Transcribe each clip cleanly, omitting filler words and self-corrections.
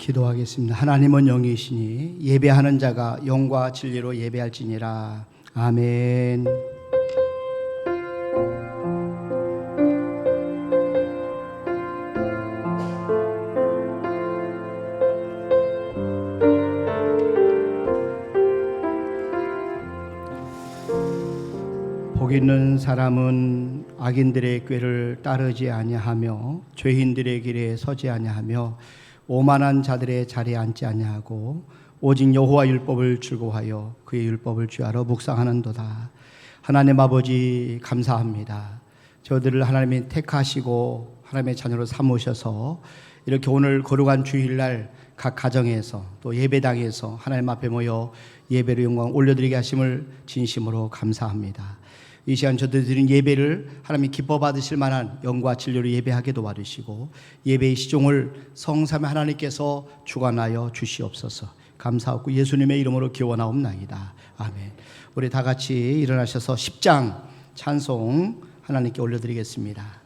기도하겠습니다. 하나님은 영이시니 예배하는 자가 영과 진리로 예배할지니라. 아멘. 복 있는 사람은 악인들의 꾀를 따르지 아니하며 죄인들의 길에 서지 아니하며 오만한 자들의 자리에 앉지 아니하고 오직 여호와 율법을 즐거워하여 그의 율법을 주야로 묵상하는도다. 하나님 아버지 감사합니다. 저들을 하나님이 택하시고 하나님의 자녀로 삼으셔서 이렇게 오늘 거룩한 주일날 각 가정에서 또 예배당에서 하나님 앞에 모여 예배로 영광 올려드리게 하심을 진심으로 감사합니다. 이 시간 저들 드린 예배를 하나님이 기뻐 받으실 만한 영과 진리로 예배하게 도와주시고 예배의 시종을 성삼위 하나님께서 주관하여 주시옵소서. 감사하고 예수님의 이름으로 기원하옵나이다. 아멘. 우리 다 같이 일어나셔서 10장 찬송 하나님께 올려드리겠습니다.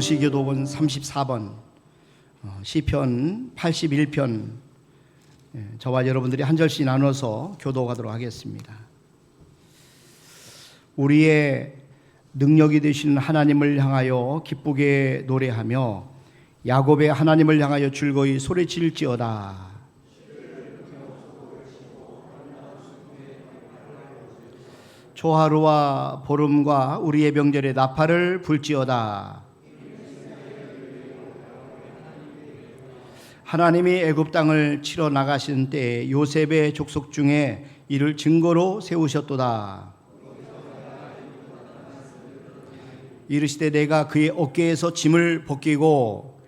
성시교독은 34번 시편 81편 저와 여러분들이 한 절씩 나눠서 교독하도록 하겠습니다. 우리의 능력이 되시는 하나님을 향하여 기쁘게 노래하며 야곱의 하나님을 향하여 즐거이 소리칠지어다. 초하루와 보름과 우리의 명절에 나팔을 불지어다. 하나님이 애굽 땅을 치러 나가신 때에 요셉의 족속 중에 이를 증거로 세우셨도다. 이르시되 내가 그의 어깨에서 짐을 벗기고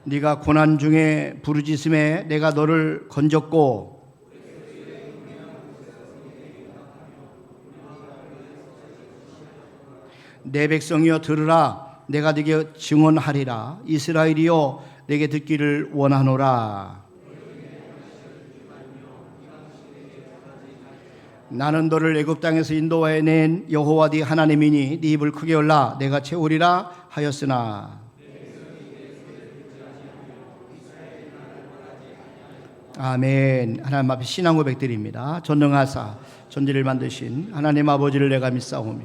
네가 고난 중에 부르짖음에 내가 너를 건졌고 내 백성이여 들으라. 내가 네게 증언하리라. 이스라엘이여 내게 듣기를 원하노라. 나는 너를 애굽 땅에서 인도하여 낸 여호와 네 하나님이니 네 입을 크게 열라 내가 채우리라 하였으나. 아멘. 하나님 앞에 신앙 고백드립니다. 전능하사 전지를 만드신 하나님 아버지를 내가 믿사오며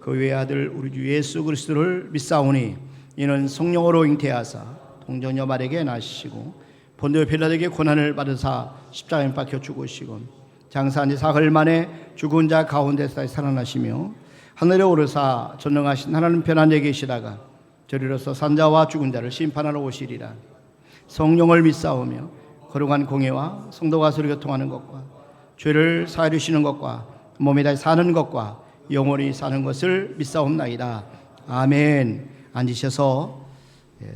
그 외아들 우리 주 예수 그리스도를 믿사오니 이는 성령으로 잉태하사 동정녀 마리아에게 나시고 본디오 빌라도에게 고난을 받으사 십자가에 못 박혀 죽으시고 장사한 지 사흘 만에 죽은 자 가운데서 살아나시며 하늘에 오르사 전능하신 하나님 편안에 계시다가 저리로서 산자와 죽은 자를 심판하러 오시리라. 성령을 믿사오며 거룩한 공예와 성도가 서로 교통하는 것과 죄를 사하여 주시는 것과 몸에 다해 사는 것과 영원히 사는 것을 믿사옵나이다. 아멘. 앉으셔서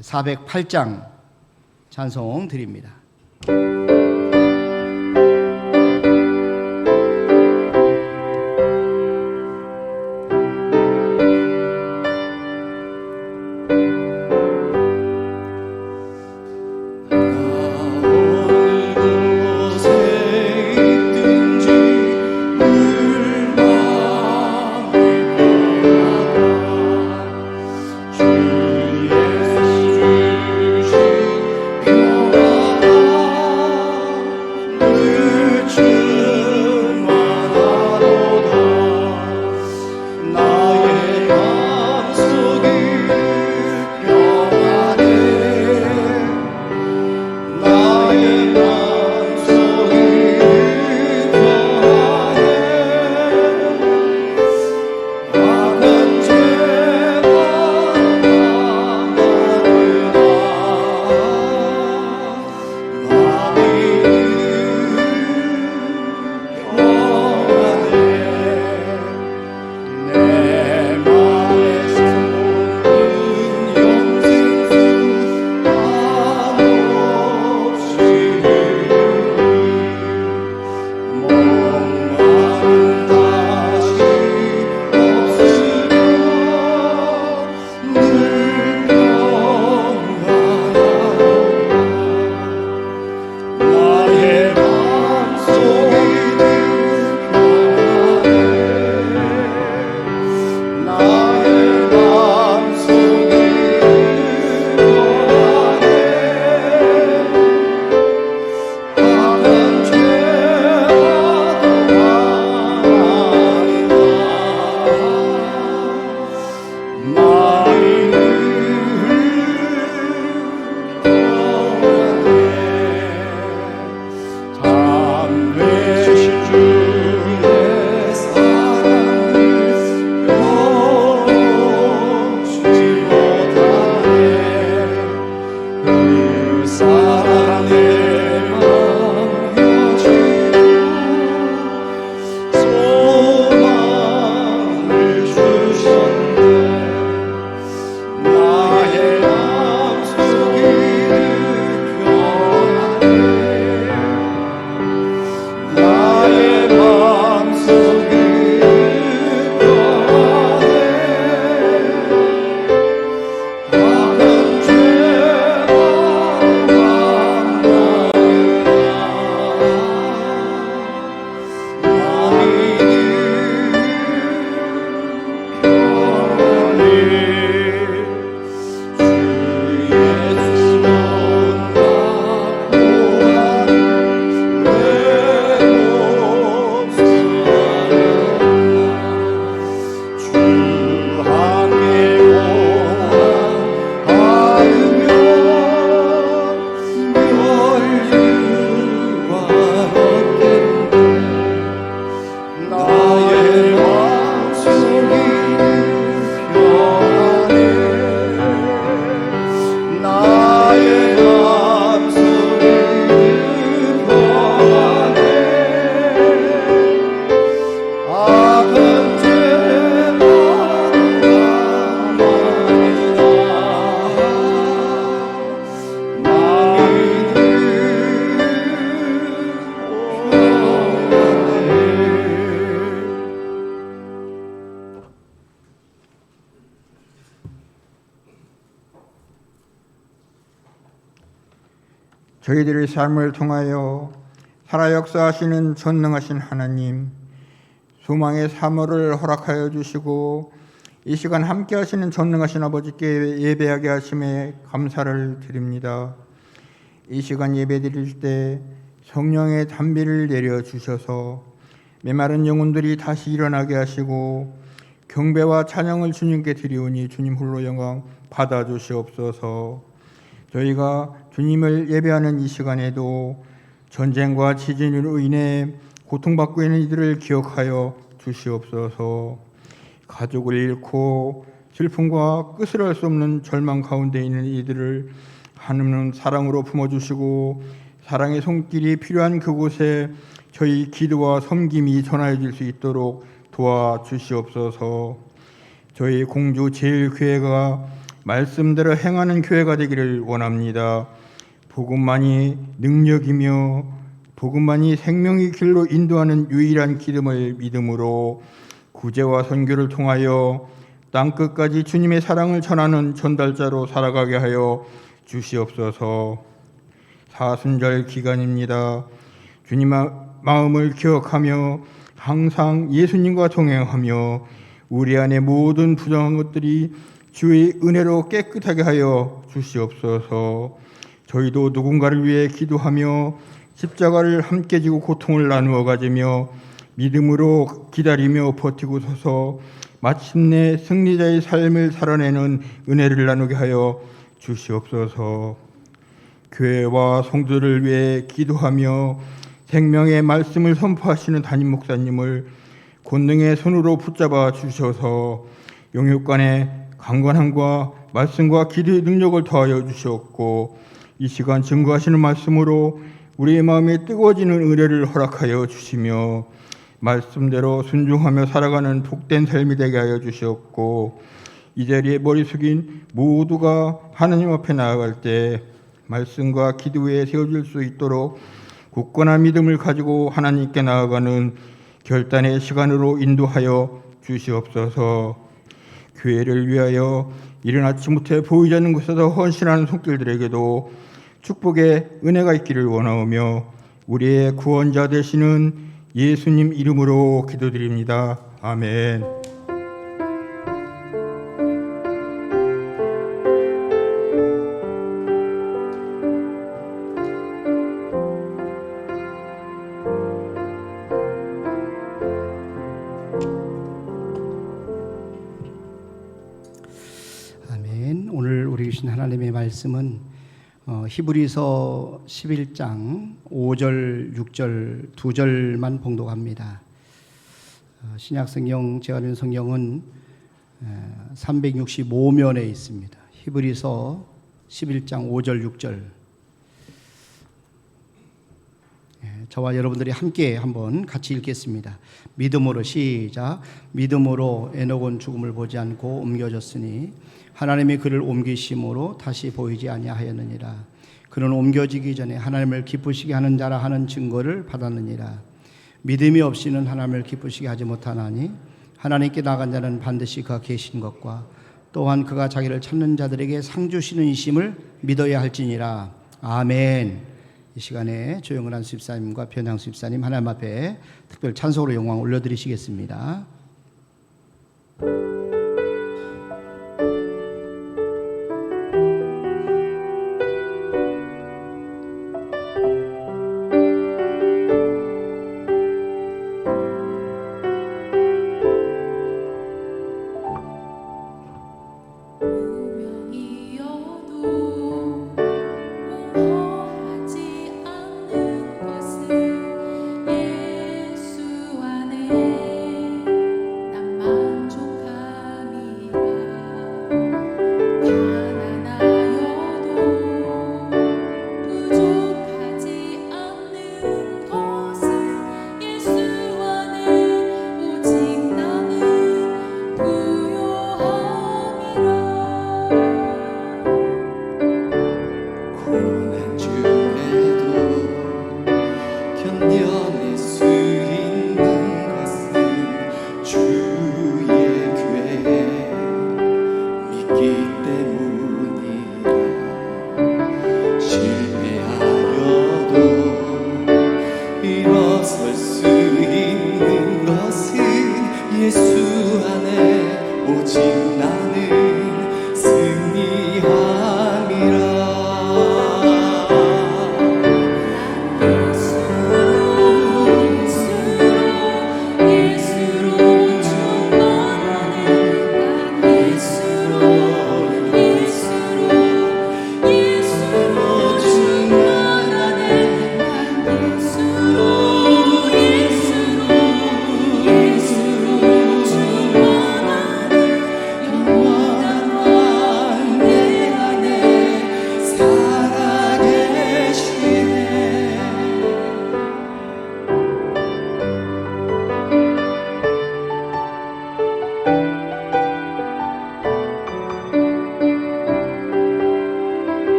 408장 찬송 드립니다. 저희들의 삶을 통하여 살아 역사하시는 전능하신 하나님, 소망의 사모를 허락하여 주시고 이 시간 함께 하시는 전능하신 아버지께 예배하게 하심에 감사를 드립니다. 이 시간 예배 드릴 때 성령의 단비를 내려 주셔서 메마른 영혼들이 다시 일어나게 하시고 경배와 찬양을 주님께 드리오니 주님 홀로 영광 받아 주시옵소서. 저희가 주님을 예배하는 이 시간에도 전쟁과 지진으로 인해 고통받고 있는 이들을 기억하여 주시옵소서. 가족을 잃고 슬픔과 끝을 알 수 없는 절망 가운데 있는 이들을 하나님은 사랑으로 품어주시고 사랑의 손길이 필요한 그곳에 저희 기도와 섬김이 전하여질 수 있도록 도와주시옵소서. 저희 공주 제일교회가 말씀대로 행하는 교회가 되기를 원합니다. 복음만이 능력이며 복음만이 생명의 길로 인도하는 유일한 기름을 믿음으로 구제와 선교를 통하여 땅끝까지 주님의 사랑을 전하는 전달자로 살아가게 하여 주시옵소서. 사순절 기간입니다. 주님 마음을 기억하며 항상 예수님과 동행하며 우리 안에 모든 부정한 것들이 주의 은혜로 깨끗하게 하여 주시옵소서. 저희도 누군가를 위해 기도하며 십자가를 함께 지고 고통을 나누어 가지며 믿음으로 기다리며 버티고 서서 마침내 승리자의 삶을 살아내는 은혜를 나누게 하여 주시옵소서. 교회와 성도를 위해 기도하며 생명의 말씀을 선포하시는 담임 목사님을 권능의 손으로 붙잡아 주셔서 영육간의 강건함과 말씀과 기도의 능력을 더하여 주셨고 이 시간 증거하시는 말씀으로 우리의 마음에 뜨거워지는 은혜를 허락하여 주시며 말씀대로 순종하며 살아가는 복된 삶이 되게 하여 주셨고 이 자리에 머리 숙인 모두가 하나님 앞에 나아갈 때 말씀과 기도에 세워질 수 있도록 굳건한 믿음을 가지고 하나님께 나아가는 결단의 시간으로 인도하여 주시옵소서. 교회를 위하여 이른 아침부터 보이지 않는 곳에서 헌신하는 손길들에게도 축복의 은혜가 있기를 원하오며 우리의 구원자 되시는 예수님 이름으로 기도드립니다. 아멘. 아멘. 오늘 우리 주신 하나님의 말씀은 히브리서 11장 5절, 6절 두 절만 봉독합니다. 신약성경 제가 성경은 365면에 있습니다. 히브리서 11장 5절, 6절. 저와 여러분들이 함께 한번 같이 읽겠습니다. 믿음으로 시작. 믿음으로 에녹은 죽음을 보지 않고 옮겨졌으니 하나님이 그를 옮기심으로 다시 보이지 아니하였느니라. 그는 옮겨지기 전에 하나님을 기쁘시게 하는 자라 하는 증거를 받았느니라. 믿음이 없이는 하나님을 기쁘시게 하지 못하나니 하나님께 나간 자는 반드시 그가 계신 것과 또한 그가 자기를 찾는 자들에게 상 주시는 이심을 믿어야 할지니라. 아멘. 이 시간에 조영은 수집사님과 변향 수집사님 하나님 앞에 특별 찬송으로 영광 올려드리시겠습니다. 예수 안에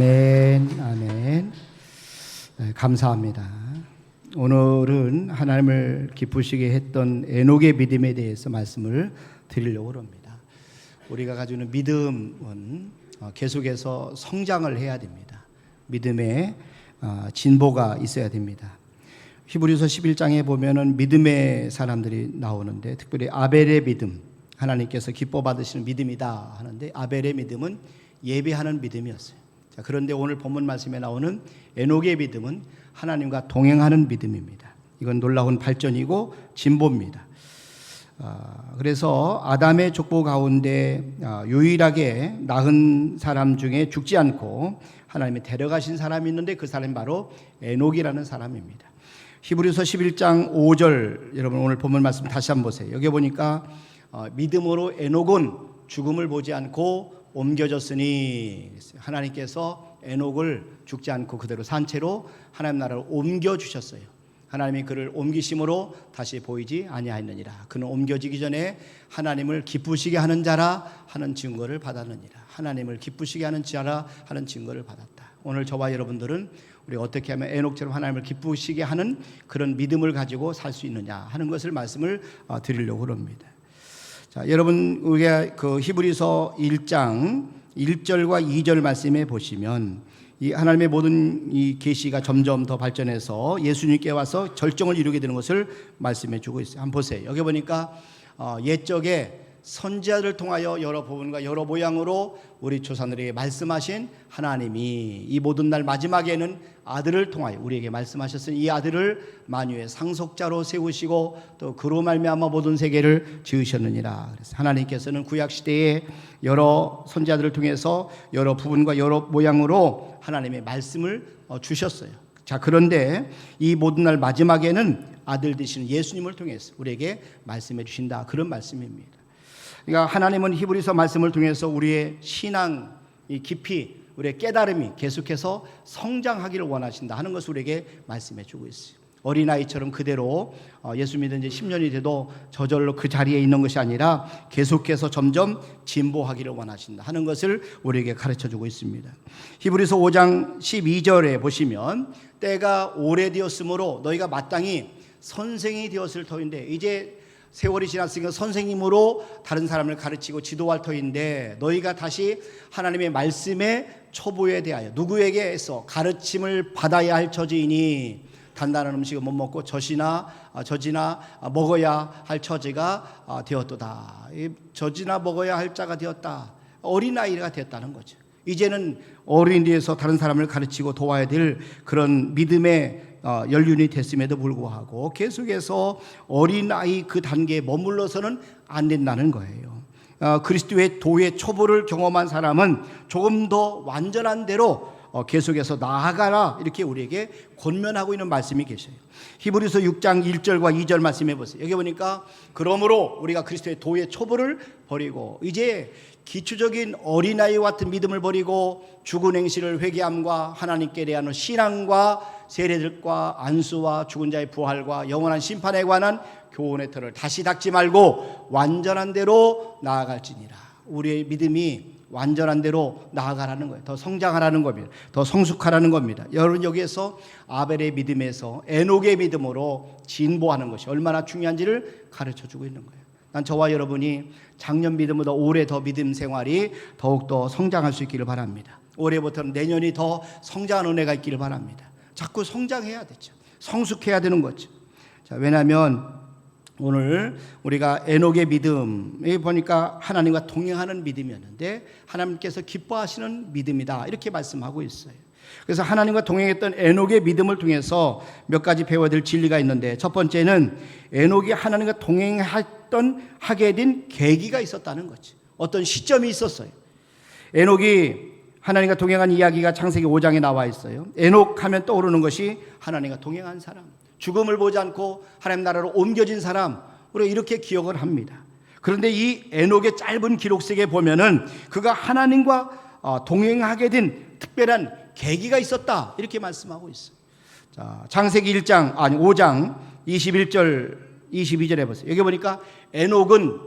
아멘, 아멘. 네, 감사합니다. 오늘은 하나님을 기쁘시게 했던 에녹의 믿음에 대해서 말씀을 드리려고 합니다. 우리가 가지고 있는 믿음은 계속해서 성장을 해야 됩니다. 믿음에 진보가 있어야 됩니다. 히브리서 11장에 보면은 믿음의 사람들이 나오는데 특별히 아벨의 믿음, 하나님께서 기뻐 받으시는 믿음이다 하는데 아벨의 믿음은 예배하는 믿음이었어요. 자, 그런데 오늘 본문 말씀에 나오는 에녹의 믿음은 하나님과 동행하는 믿음입니다. 이건 놀라운 발전이고 진보입니다. 그래서 아담의 족보 가운데 유일하게 낳은 사람 중에 죽지 않고 하나님이 데려가신 사람이 있는데 그 사람이 바로 에녹이라는 사람입니다. 히브리서 11장 5절 여러분 오늘 본문 말씀 다시 한번 보세요. 여기 보니까 믿음으로 에녹은 죽음을 보지 않고 옮겨졌으니 하나님께서 에녹을 죽지 않고 그대로 산채로 하나님 나라를 옮겨주셨어요. 하나님이 그를 옮기심으로 다시 보이지 아니하였느니라. 그는 옮겨지기 전에 하나님을 기쁘시게 하는 자라 하는 증거를 받았느니라. 하나님을 기쁘시게 하는 자라 하는 증거를 받았다. 오늘 저와 여러분들은 우리가 어떻게 하면 에녹처럼 하나님을 기쁘시게 하는 그런 믿음을 가지고 살 수 있느냐 하는 것을 말씀을 드리려고 합니다. 자, 여러분 우리가 그 히브리서 1장 1절과 2절 말씀에 보시면 이 하나님의 모든 이 계시가 점점 더 발전해서 예수님께 와서 절정을 이루게 되는 것을 말씀해 주고 있어요. 한번 보세요. 여기 보니까 옛적에 선지자들을 통하여 여러 부분과 여러 모양으로 우리 조상들에게 말씀하신 하나님이 이 모든 날 마지막에는 아들을 통하여 우리에게 말씀하셨으니 이 아들을 만유의 상속자로 세우시고 또 그로 말미암아 모든 세계를 지으셨느니라. 그래서 하나님께서는 구약 시대에 여러 선지자들을 통해서 여러 부분과 여러 모양으로 하나님의 말씀을 주셨어요. 자, 그런데 이 모든 날 마지막에는 아들 되시는 예수님을 통해서 우리에게 말씀해 주신다. 그런 말씀입니다. 그러니까 하나님은 히브리서 말씀을 통해서 우리의 신앙이 깊이 우리의 깨달음이 계속해서 성장하기를 원하신다 하는 것을 우리에게 말씀해 주고 있어요. 어린아이처럼 그대로 예수 믿은 지 10년이 돼도 저절로 그 자리에 있는 것이 아니라 계속해서 점점 진보하기를 원하신다 하는 것을 우리에게 가르쳐 주고 있습니다. 히브리서 5장 12절에 보시면 때가 오래되었으므로 너희가 마땅히 선생이 되었을 터인데 이제 세월이 지났으니까 선생님으로 다른 사람을 가르치고 지도할 터인데 너희가 다시 하나님의 말씀의 초보에 대하여 누구에게서 가르침을 받아야 할 처지이니 단단한 음식을 못 먹고 젖이나 먹어야 할 처지가 되었도다. 젖이나 먹어야 할 자가 되었다. 어린아이가 되었다는 거죠. 이제는 어린이에서 다른 사람을 가르치고 도와야 될 그런 믿음의 연륜이 됐음에도 불구하고 계속해서 어린아이 그 단계에 머물러서는 안 된다는 거예요. 그리스도의 도의 초보를 경험한 사람은 조금 더 완전한 대로 계속해서 나아가라 이렇게 우리에게 권면하고 있는 말씀이 계셔요. 히브리서 6장 1절과 2절 말씀해 보세요. 여기 보니까 그러므로 우리가 그리스도의 도의 초보를 버리고 이제 기초적인 어린아이와 같은 믿음을 버리고 죽은 행실을 회개함과 하나님께 대한 신앙과 세례들과 안수와 죽은 자의 부활과 영원한 심판에 관한 교훈의 틀을 다시 닦지 말고 완전한 대로 나아갈지니라. 우리의 믿음이 완전한 대로 나아가라는 거예요. 더 성장하라는 겁니다. 더 성숙하라는 겁니다. 여러분 여기에서 아벨의 믿음에서 에녹의 믿음으로 진보하는 것이 얼마나 중요한지를 가르쳐주고 있는 거예요. 난 저와 여러분이 작년 믿음보다 올해 더 믿음 생활이 더욱더 성장할 수 있기를 바랍니다. 올해부터는 내년이 더 성장하는 은혜가 있기를 바랍니다. 자꾸 성장해야 되죠. 성숙해야 되는 거죠. 자, 왜냐하면 오늘 우리가 에녹의 믿음에 보니까 하나님과 동행하는 믿음이었는데 하나님께서 기뻐하시는 믿음이다 이렇게 말씀하고 있어요. 그래서 하나님과 동행했던 에녹의 믿음을 통해서 몇 가지 배워야 될 진리가 있는데 첫 번째는 에녹이 하나님과 하게 된 계기가 있었다는 거지. 어떤 시점이 있었어요. 에녹이 하나님과 동행한 이야기가 창세기 5장에 나와 있어요. 에녹 하면 떠오르는 것이 하나님과 동행한 사람, 죽음을 보지 않고 하나님 나라로 옮겨진 사람, 우리가 이렇게 기억을 합니다. 그런데 이 에녹의 짧은 기록 속에 보면은 그가 하나님과 동행하게 된 특별한 계기가 있었다 이렇게 말씀하고 있어요. 자, 창세기 5장 21절 22절에 보세요. 여기 보니까 에녹은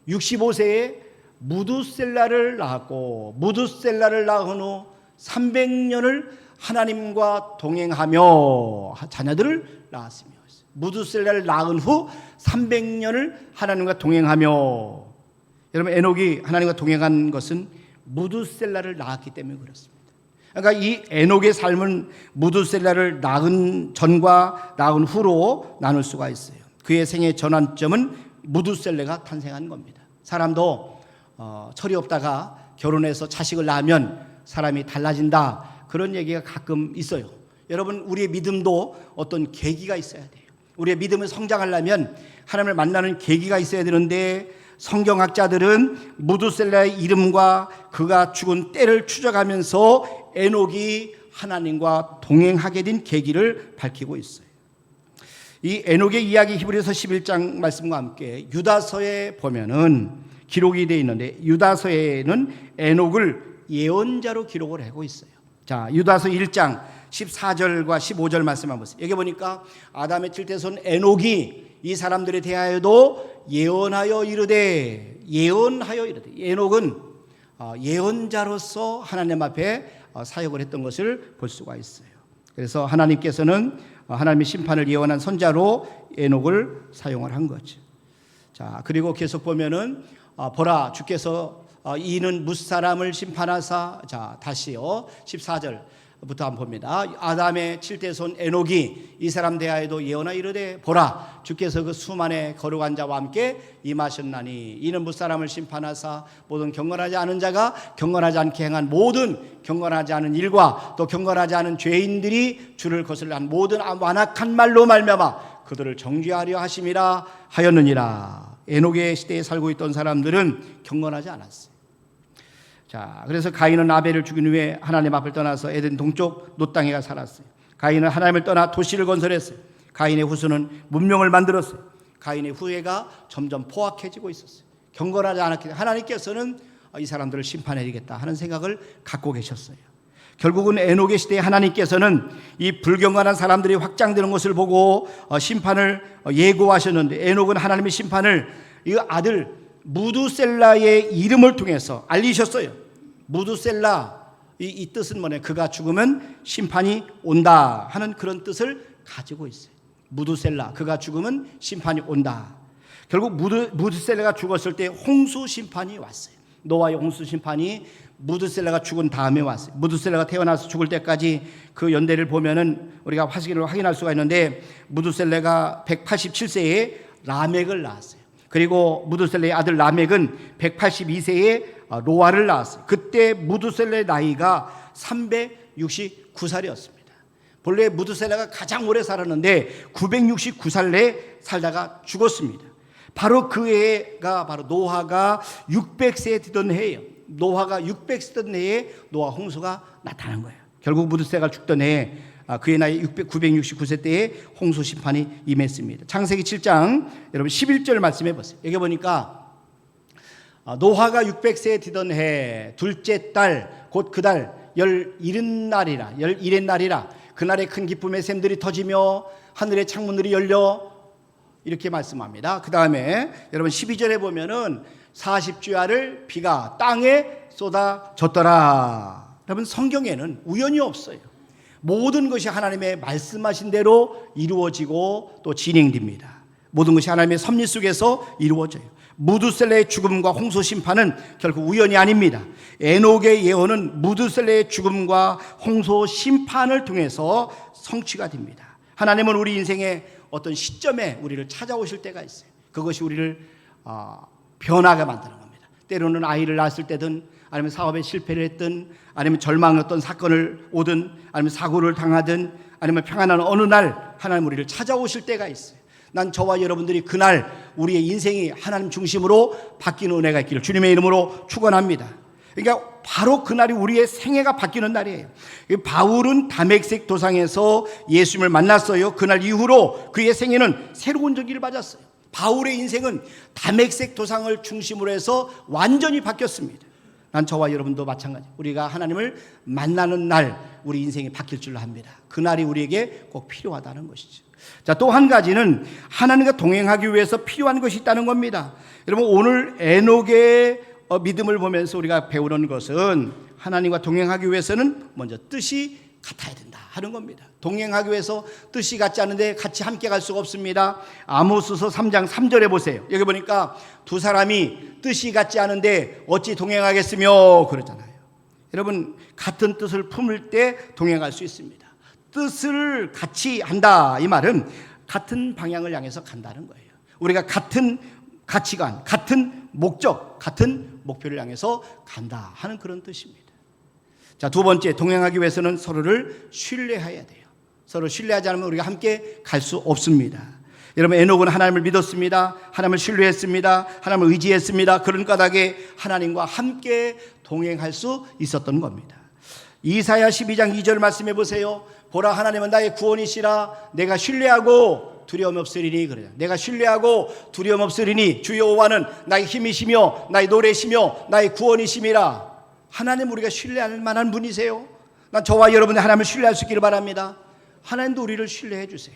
65세에 무두셀라를 낳았고 무두셀라를 낳은 후 300년을 하나님과 동행하며 자녀들을 낳았으며, 무두셀라를 낳은 후 300년을 하나님과 동행하며. 여러분, 에녹이 하나님과 동행한 것은 무두셀라를 낳았기 때문에 그렇습니다. 그러니까 이 에녹의 삶은 무두셀라를 낳은 전과 낳은 후로 나눌 수가 있어요. 그의 생의 전환점은 무두셀라가 탄생한 겁니다. 사람도 철이 없다가 결혼해서 자식을 낳으면 사람이 달라진다, 그런 얘기가 가끔 있어요. 여러분, 우리의 믿음도 어떤 계기가 있어야 돼요. 우리의 믿음을 성장하려면 하나님을 만나는 계기가 있어야 되는데, 성경학자들은 무두셀라의 이름과 그가 죽은 때를 추적하면서 에녹이 하나님과 동행하게 된 계기를 밝히고 있어요. 이 에녹의 이야기 히브리서 11장 말씀과 함께 유다서에 보면은 기록이 되어 있는데, 유다서에는 에녹을 예언자로 기록을 하고 있어요. 자, 유다서 1장 14절과 15절 말씀 한번 보세요. 여기 보니까 아담의 칠대손 에녹이 이 사람들에 대하여도 예언하여 이르되, 에녹은 예언자로서 하나님 앞에 사역을 했던 것을 볼 수가 있어요. 그래서 하나님께서는 하나님의 심판을 예언한 선자로 에녹을 사용을 한 거죠. 자, 그리고 계속 보면은 보라, 주께서 이는 무사람을 심판하사. 자, 다시요 14절부터 한번 봅니다. 아담의 칠대손 에녹이 이 사람 대하여도 예언하여 이르되, 보라, 주께서 그 수만의 거룩한 자와 함께 임하셨나니 이는 무사람을 심판하사 모든 경건하지 않은 자가 경건하지 않게 행한 모든 경건하지 않은 일과 또 경건하지 않은 죄인들이 주를 거슬러 한 모든 완악한 말로 말미암아 그들을 정죄하려 하심이라 하였느니라. 에녹의 시대에 살고 있던 사람들은 경건하지 않았어요. 자, 그래서 가인은 아벨을 죽인 후에 하나님 앞을 떠나서 에덴 동쪽 놋 땅에 가 살았어요. 가인은 하나님을 떠나 도시를 건설했어요. 가인의 후손은 문명을 만들었어요. 가인의 후예가 점점 포악해지고 있었어요. 경건하지 않았기 때문에 하나님께서는 이 사람들을 심판해야겠다 하는 생각을 갖고 계셨어요. 결국은 에녹의 시대에 하나님께서는 이 불경건한 사람들이 확장되는 것을 보고 심판을 예고하셨는데, 에녹은 하나님의 심판을 이 아들 무두셀라의 이름을 통해서 알리셨어요. 무두셀라, 이 뜻은 뭐냐? 그가 죽으면 심판이 온다 하는 그런 뜻을 가지고 있어요. 무두셀라, 그가 죽으면 심판이 온다. 결국 무두셀라가 죽었을 때 홍수 심판이 왔어요. 노아의 홍수 심판이 무두셀라가 죽은 다음에 왔어요. 무두셀라가 태어나서 죽을 때까지 그 연대를 보면은 우리가 화식을 확인할 수가 있는데, 무두셀라가 187세에 라멕을 낳았어요. 그리고 무두셀라의 아들 라멕은 182세에 노아를 낳았어요. 그때 무두셀라의 나이가 369살이었습니다. 본래 무두셀라가 가장 오래 살았는데 969살 내에 살다가 죽었습니다. 바로 그 해가 바로 노아가 600세에 되던 해예요. 노아가 600세 되던 해에 노아 홍수가 나타난 거예요. 결국 무두셀라가 죽던 해에 그의 나이 969세 때에 홍수 심판이 임했습니다. 창세기 7장 여러분 11절 말씀해 보세요. 여기 보니까 노아가 600세에 되던 해 둘째 달 곧 그 달 11일의 날이라 그날에 큰 기쁨의 샘들이 터지며 하늘의 창문들이 열려, 이렇게 말씀합니다. 그 다음에 여러분 12절에 보면은 40주야를 비가 땅에 쏟아졌더라. 여러분, 성경에는 우연이 없어요. 모든 것이 하나님의 말씀하신 대로 이루어지고 또 진행됩니다. 모든 것이 하나님의 섭리 속에서 이루어져요. 무두셀라의 죽음과 홍수 심판은 결국 우연이 아닙니다. 에녹의 예언은 무두셀라의 죽음과 홍수 심판을 통해서 성취가 됩니다. 하나님은 우리 인생의 어떤 시점에 우리를 찾아오실 때가 있어요. 그것이 우리를 변하게 만드는 겁니다. 때로는 아이를 낳았을 때든, 아니면 사업에 실패를 했든, 아니면 절망의 어떤 사건을 오든, 아니면 사고를 당하든, 아니면 평안한 어느 날 하나님 우리를 찾아오실 때가 있어요. 난 저와 여러분들이 그날 우리의 인생이 하나님 중심으로 바뀌는 은혜가 있기를 주님의 이름으로 축원합니다. 그러니까 바로 그날이 우리의 생애가 바뀌는 날이에요. 바울은 다메섹 도상에서 예수님을 만났어요. 그날 이후로 그의 생애는 새로운 전기를 맞았어요. 바울의 인생은 다메섹 도상을 중심으로 해서 완전히 바뀌었습니다. 난 저와 여러분도 마찬가지. 우리가 하나님을 만나는 날 우리 인생이 바뀔 줄로 합니다. 그날이 우리에게 꼭 필요하다는 것이죠. 자, 또 한 가지는 하나님과 동행하기 위해서 필요한 것이 있다는 겁니다. 여러분, 오늘 에녹의 믿음을 보면서 우리가 배우는 것은 하나님과 동행하기 위해서는 먼저 뜻이 같아야 된다 하는 겁니다. 동행하기 위해서 뜻이 같지 않은데 같이 함께 갈 수가 없습니다. 아모스서 3장 3절에 보세요. 여기 보니까 두 사람이 뜻이 같지 않은데 어찌 동행하겠으며 그러잖아요. 여러분, 같은 뜻을 품을 때 동행할 수 있습니다. 뜻을 같이 한다, 이 말은 같은 방향을 향해서 간다는 거예요. 우리가 같은 가치관, 같은 목적, 같은 목표를 향해서 간다 하는 그런 뜻입니다. 자, 두 번째, 동행하기 위해서는 서로를 신뢰해야 돼요. 서로 신뢰하지 않으면 우리가 함께 갈 수 없습니다. 여러분, 에녹은 하나님을 믿었습니다. 하나님을 신뢰했습니다. 하나님을 의지했습니다. 그런 까닭에 하나님과 함께 동행할 수 있었던 겁니다. 이사야 12장 2절 말씀해 보세요. 보라, 하나님은 나의 구원이시라. 내가 신뢰하고 두려움 없으리니. 그래요. 내가 신뢰하고 두려움 없으리니 주 여호와는 나의 힘이시며 나의 노래시며 나의 구원이심이라. 하나님, 우리가 신뢰할 만한 분이세요. 난 저와 여러분이 하나님을 신뢰할 수 있기를 바랍니다. 하나님도 우리를 신뢰해 주세요.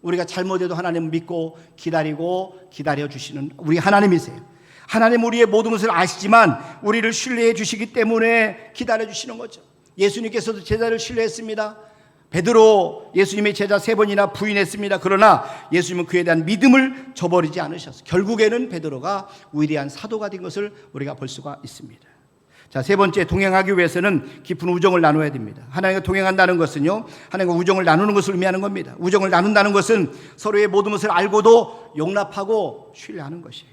우리가 잘못해도 하나님을 믿고 기다리고 기다려주시는 우리 하나님이세요. 하나님 우리의 모든 것을 아시지만 우리를 신뢰해 주시기 때문에 기다려주시는 거죠. 예수님께서도 제자를 신뢰했습니다. 베드로 예수님의 제자 3번이나 부인했습니다. 그러나 예수님은 그에 대한 믿음을 저버리지 않으셨어요. 결국에는 베드로가 위대한 사도가 된 것을 우리가 볼 수가 있습니다. 자, 세 번째, 동행하기 위해서는 깊은 우정을 나눠야 됩니다. 하나님과 동행한다는 것은요, 하나님과 우정을 나누는 것을 의미하는 겁니다. 우정을 나눈다는 것은 서로의 모든 것을 알고도 용납하고 신뢰하는 것이에요.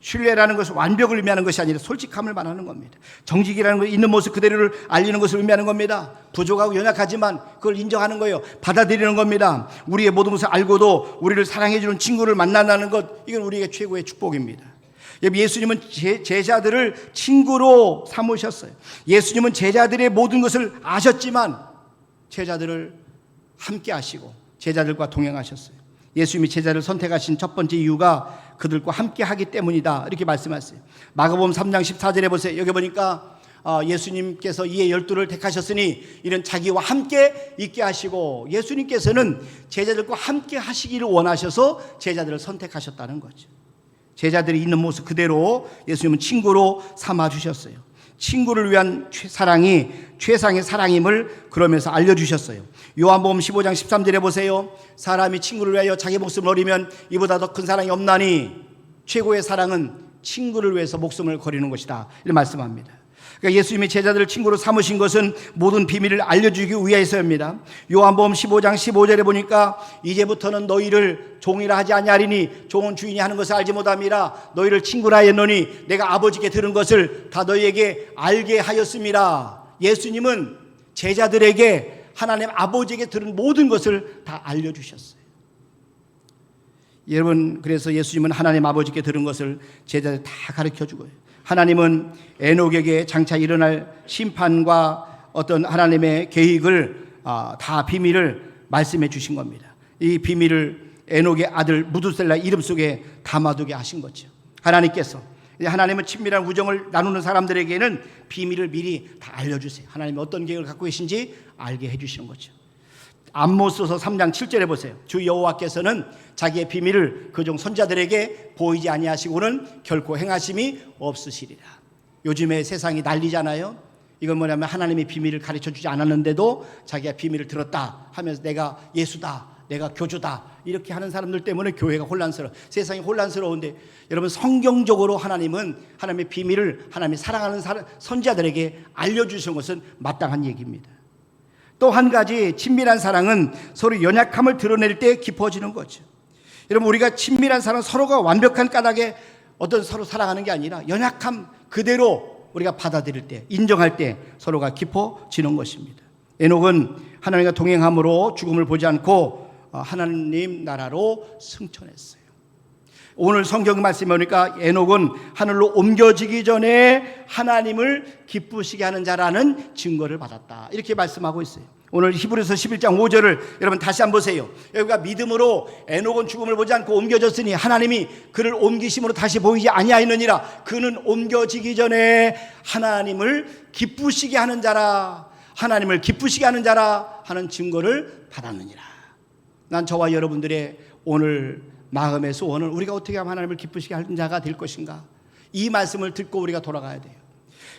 신뢰라는 것은 완벽을 의미하는 것이 아니라 솔직함을 말하는 겁니다. 정직이라는 것은 있는 모습 그대로를 알리는 것을 의미하는 겁니다. 부족하고 연약하지만 그걸 인정하는 거예요. 받아들이는 겁니다. 우리의 모든 것을 알고도 우리를 사랑해주는 친구를 만난다는 것, 이건 우리에게 최고의 축복입니다. 예수님은 제자들을 친구로 삼으셨어요. 예수님은 제자들의 모든 것을 아셨지만 제자들을 함께 하시고 제자들과 동행하셨어요. 예수님이 제자를 선택하신 첫 번째 이유가 그들과 함께 하기 때문이다, 이렇게 말씀하셨어요. 마가복음 3장 14절에 보세요. 여기 보니까 예수님께서 이에 12를 택하셨으니 이는 자기와 함께 있게 하시고, 예수님께서는 제자들과 함께 하시기를 원하셔서 제자들을 선택하셨다는 거죠. 제자들이 있는 모습 그대로 예수님은 친구로 삼아주셨어요. 친구를 위한 사랑이 최상의 사랑임을 그러면서 알려주셨어요. 요한복음 15장 13절에 보세요. 사람이 친구를 위하여 자기 목숨을 버리면 이보다 더 큰 사랑이 없나니 최고의 사랑은 친구를 위해서 목숨을 버리는 것이다, 이렇게 말씀합니다. 그러니까 예수님이 제자들을 친구로 삼으신 것은 모든 비밀을 알려주기 위해서입니다. 요한복음 15장 15절에 보니까 이제부터는 너희를 종이라 하지 아니하리니 종은 주인이 하는 것을 알지 못함이라 너희를 친구라 했노니 내가 아버지께 들은 것을 다 너희에게 알게 하였음이라. 예수님은 제자들에게 하나님 아버지에게 들은 모든 것을 다 알려주셨어요. 여러분, 그래서 예수님은 하나님 아버지께 들은 것을 제자들 다 가르쳐주고요. 하나님은 에녹에게 장차 일어날 심판과 어떤 하나님의 계획을 다 비밀을 말씀해 주신 겁니다. 이 비밀을 에녹의 아들 무두셀라 이름 속에 담아두게 하신 거죠. 하나님은 친밀한 우정을 나누는 사람들에게는 비밀을 미리 다 알려주세요. 하나님이 어떤 계획을 갖고 계신지 알게 해주시는 거죠. 아모스서 3장 7절에 보세요. 주 여호와께서는 자기의 비밀을 그종 선자들에게 보이지 아니하시고는 결코 행하심이 없으시리라. 요즘에 세상이 난리잖아요. 이건 뭐냐면 하나님이 비밀을 가르쳐주지 않았는데도 자기가 비밀을 들었다 하면서 내가 예수다, 내가 교주다, 이렇게 하는 사람들 때문에 교회가 혼란스러워, 세상이 혼란스러운데, 여러분, 성경적으로 하나님은 하나님의 비밀을 하나님이 사랑하는 선자들에게 알려주신 것은 마땅한 얘기입니다. 또 한 가지, 친밀한 사랑은 서로 연약함을 드러낼 때 깊어지는 거죠. 여러분, 우리가 친밀한 사랑, 서로가 완벽한 까닭에 어떤 서로 사랑하는 게 아니라 연약함 그대로 우리가 받아들일 때, 인정할 때 서로가 깊어지는 것입니다. 에녹은 하나님과 동행함으로 죽음을 보지 않고 하나님 나라로 승천했어요. 오늘 성경 말씀에 보니까 에녹은 하늘로 옮겨지기 전에 하나님을 기쁘시게 하는 자라는 증거를 받았다, 이렇게 말씀하고 있어요. 오늘 히브리서 11장 5절을 여러분 다시 한번 보세요. 여기가 믿음으로 에녹은 죽음을 보지 않고 옮겨졌으니 하나님이 그를 옮기심으로 다시 보이지 아니하였느니라. 그는 옮겨지기 전에 하나님을 기쁘시게 하는 자라, 하나님을 기쁘시게 하는 자라 하는 증거를 받았느니라. 난 저와 여러분들의 오늘 마음의 소원은 우리가 어떻게 하면 하나님을 기쁘시게 하는 자가 될 것인가, 이 말씀을 듣고 우리가 돌아가야 돼요.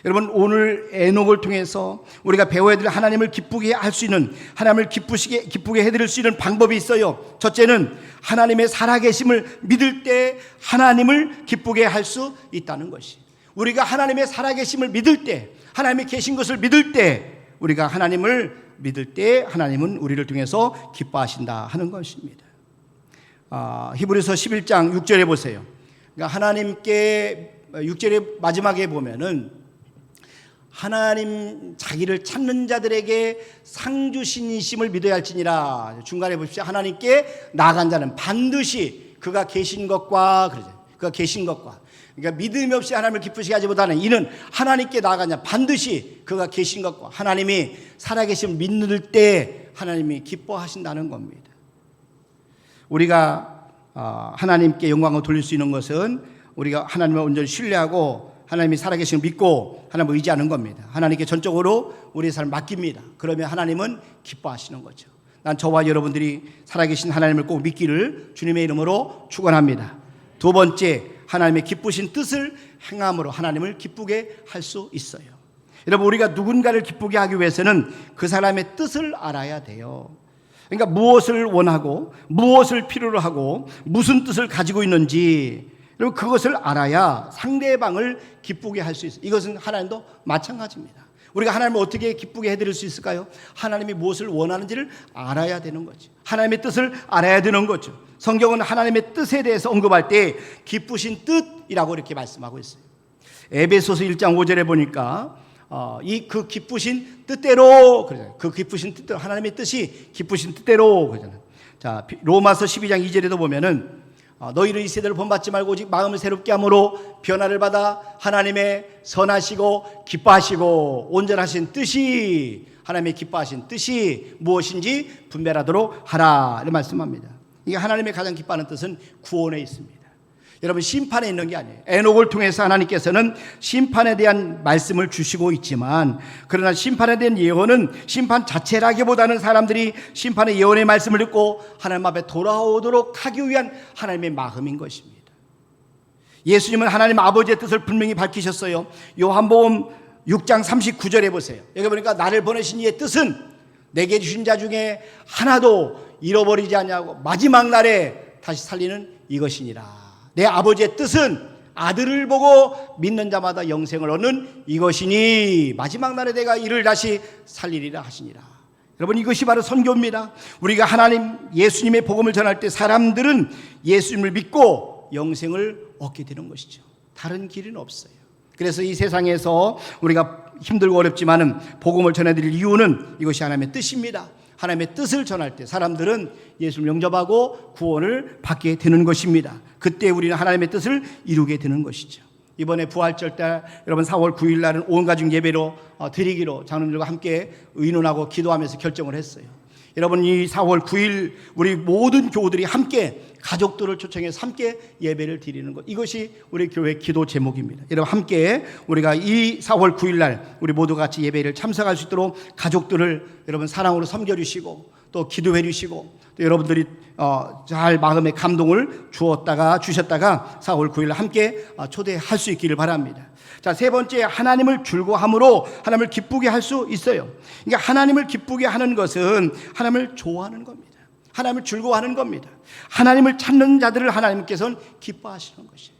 여러분, 오늘 에녹을 통해서 우리가 배워야 될 하나님을 기쁘게 할 수 있는, 하나님을 기쁘게 해드릴 수 있는 방법이 있어요. 첫째는 하나님의 살아계심을 믿을 때 하나님을 기쁘게 할 수 있다는 것이, 우리가 하나님의 살아계심을 믿을 때, 하나님이 계신 것을 믿을 때, 우리가 하나님을 믿을 때 하나님은 우리를 통해서 기뻐하신다 하는 것입니다. 히브리서 11장 6절에 보세요. 그러니까 하나님께 6절의 마지막에 보면은 하나님 자기를 찾는 자들에게 상 주신이심을 믿어야 할지니라. 중간에 보십시오. 하나님께 나아간 자는 반드시 그가 계신 것과, 그러죠. 그가 계신 것과, 그러니까 믿음이 없이 하나님을 기쁘시게 하지보다는 이는 하나님께 나아간 자, 반드시 그가 계신 것과 하나님이 살아계심을 믿는 때 하나님이 기뻐하신다는 겁니다. 우리가 하나님께 영광을 돌릴 수 있는 것은 우리가 하나님을 온전히 신뢰하고 하나님이 살아계심을 믿고 하나님을 의지하는 겁니다. 하나님께 전적으로 우리의 삶을 맡깁니다. 그러면 하나님은 기뻐하시는 거죠. 난 저와 여러분들이 살아계신 하나님을 꼭 믿기를 주님의 이름으로 축원합니다. 두 번째, 하나님의 기쁘신 뜻을 행함으로 하나님을 기쁘게 할 수 있어요. 여러분, 우리가 누군가를 기쁘게 하기 위해서는 그 사람의 뜻을 알아야 돼요. 그러니까 무엇을 원하고 무엇을 필요로 하고 무슨 뜻을 가지고 있는지, 그리고 그것을 알아야 상대방을 기쁘게 할 수 있어요. 이것은 하나님도 마찬가지입니다. 우리가 하나님을 어떻게 기쁘게 해드릴 수 있을까요? 하나님이 무엇을 원하는지를 알아야 되는 거죠. 하나님의 뜻을 알아야 되는 거죠. 성경은 하나님의 뜻에 대해서 언급할 때 기쁘신 뜻이라고 이렇게 말씀하고 있어요. 에베소서 1장 5절에 보니까 그 기쁘신 뜻대로, 그러잖아요. 그 기쁘신 뜻대로, 하나님의 뜻이 기쁘신 뜻대로, 그러잖아요. 자, 로마서 12장 2절에도 보면은 너희를 이 세대를 본받지 말고 오직 마음을 새롭게 함으로 변화를 받아 하나님의 선하시고 기뻐하시고 온전하신 뜻이, 하나님의 기뻐하신 뜻이 무엇인지 분별하도록 하라, 이런 말씀합니다. 이게 하나님의 가장 기뻐하는 뜻은 구원에 있습니다. 여러분, 심판에 있는 게 아니에요. 에녹을 통해서 하나님께서는 심판에 대한 말씀을 주시고 있지만, 그러나 심판에 대한 예언은 심판 자체라기보다는 사람들이 심판의 예언의 말씀을 듣고 하나님 앞에 돌아오도록 하기 위한 하나님의 마음인 것입니다. 예수님은 하나님 아버지의 뜻을 분명히 밝히셨어요. 요한복음 6장 39절에 보세요. 여기 보니까 나를 보내신 이의 뜻은 내게 주신 자 중에 하나도 잃어버리지 않냐고 마지막 날에 다시 살리는 이것이니라. 내 아버지의 뜻은 아들을 보고 믿는 자마다 영생을 얻는 이것이니 마지막 날에 내가 이를 다시 살리리라 하시니라. 여러분, 이것이 바로 선교입니다. 우리가 하나님 예수님의 복음을 전할 때 사람들은 예수님을 믿고 영생을 얻게 되는 것이죠. 다른 길은 없어요. 그래서 이 세상에서 우리가 힘들고 어렵지만은 복음을 전해드릴 이유는 이것이 하나님의 뜻입니다. 하나님의 뜻을 전할 때 사람들은 예수를 영접하고 구원을 받게 되는 것입니다. 그때 우리는 하나님의 뜻을 이루게 되는 것이죠. 이번에 부활절 때 여러분 4월 9일 날은 온 가족 예배로 드리기로 장로님들과 함께 의논하고 기도하면서 결정을 했어요. 여러분, 이 4월 9일 우리 모든 교우들이 함께 가족들을 초청해서 함께 예배를 드리는 것, 이것이 우리 교회 기도 제목입니다. 여러분, 함께 우리가 이 4월 9일 날 우리 모두 같이 예배를 참석할 수 있도록 가족들을 여러분 사랑으로 섬겨주시고 또 기도해 주시고, 또 여러분들이 잘 마음의 감동을 주셨다가 4월 9일 함께 초대할 수 있기를 바랍니다. 자, 세 번째, 하나님을 즐거함으로 하나님을 기쁘게 할 수 있어요. 그러니까 하나님을 기쁘게 하는 것은 하나님을 좋아하는 겁니다. 하나님을 즐거워하는 겁니다. 하나님을 찾는 자들을 하나님께서는 기뻐하시는 것이에요.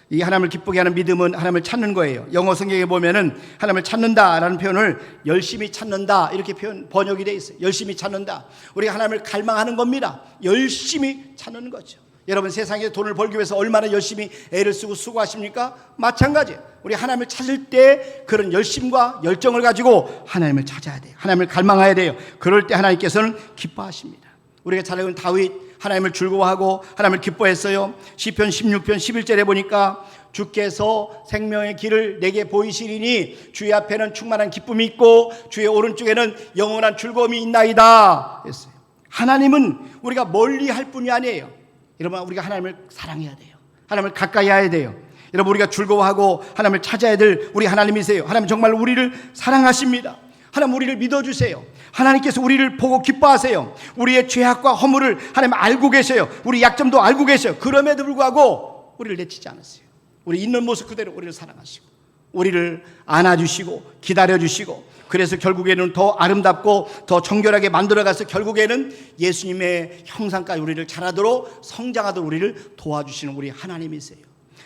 이 하나님을 기쁘게 하는 믿음은 하나님을 찾는 거예요. 영어 성경에 보면은 하나님을 찾는다라는 표현을 열심히 찾는다 이렇게 번역이 되어 있어요. 열심히 찾는다. 우리가 하나님을 갈망하는 겁니다. 열심히 찾는 거죠. 여러분, 세상에 돈을 벌기 위해서 얼마나 열심히 애를 쓰고 수고하십니까? 마찬가지예요. 우리 하나님을 찾을 때 그런 열심과 열정을 가지고 하나님을 찾아야 돼요. 하나님을 갈망해야 돼요. 그럴 때 하나님께서는 기뻐하십니다. 우리가 잘 알고 다윗 하나님을 즐거워하고 하나님을 기뻐했어요. 시편 16편 11절에 보니까 주께서 생명의 길을 내게 보이시리니 주의 앞에는 충만한 기쁨이 있고 주의 오른쪽에는 영원한 즐거움이 있나이다 했어요. 하나님은 우리가 멀리 할 뿐이 아니에요. 여러분, 우리가 하나님을 사랑해야 돼요. 하나님을 가까이 해야 돼요. 여러분, 우리가 즐거워하고 하나님을 찾아야 될 우리 하나님이세요. 하나님 정말 우리를 사랑하십니다. 하나님, 우리를 믿어주세요. 하나님께서 우리를 보고 기뻐하세요. 우리의 죄악과 허물을 하나님 알고 계세요. 우리 약점도 알고 계세요. 그럼에도 불구하고 우리를 내치지 않으세요. 우리 있는 모습 그대로 우리를 사랑하시고 우리를 안아주시고 기다려주시고, 그래서 결국에는 더 아름답고 더 정결하게 만들어가서 결국에는 예수님의 형상까지 우리를 자라도록 성장하도록 우리를 도와주시는 우리 하나님이세요.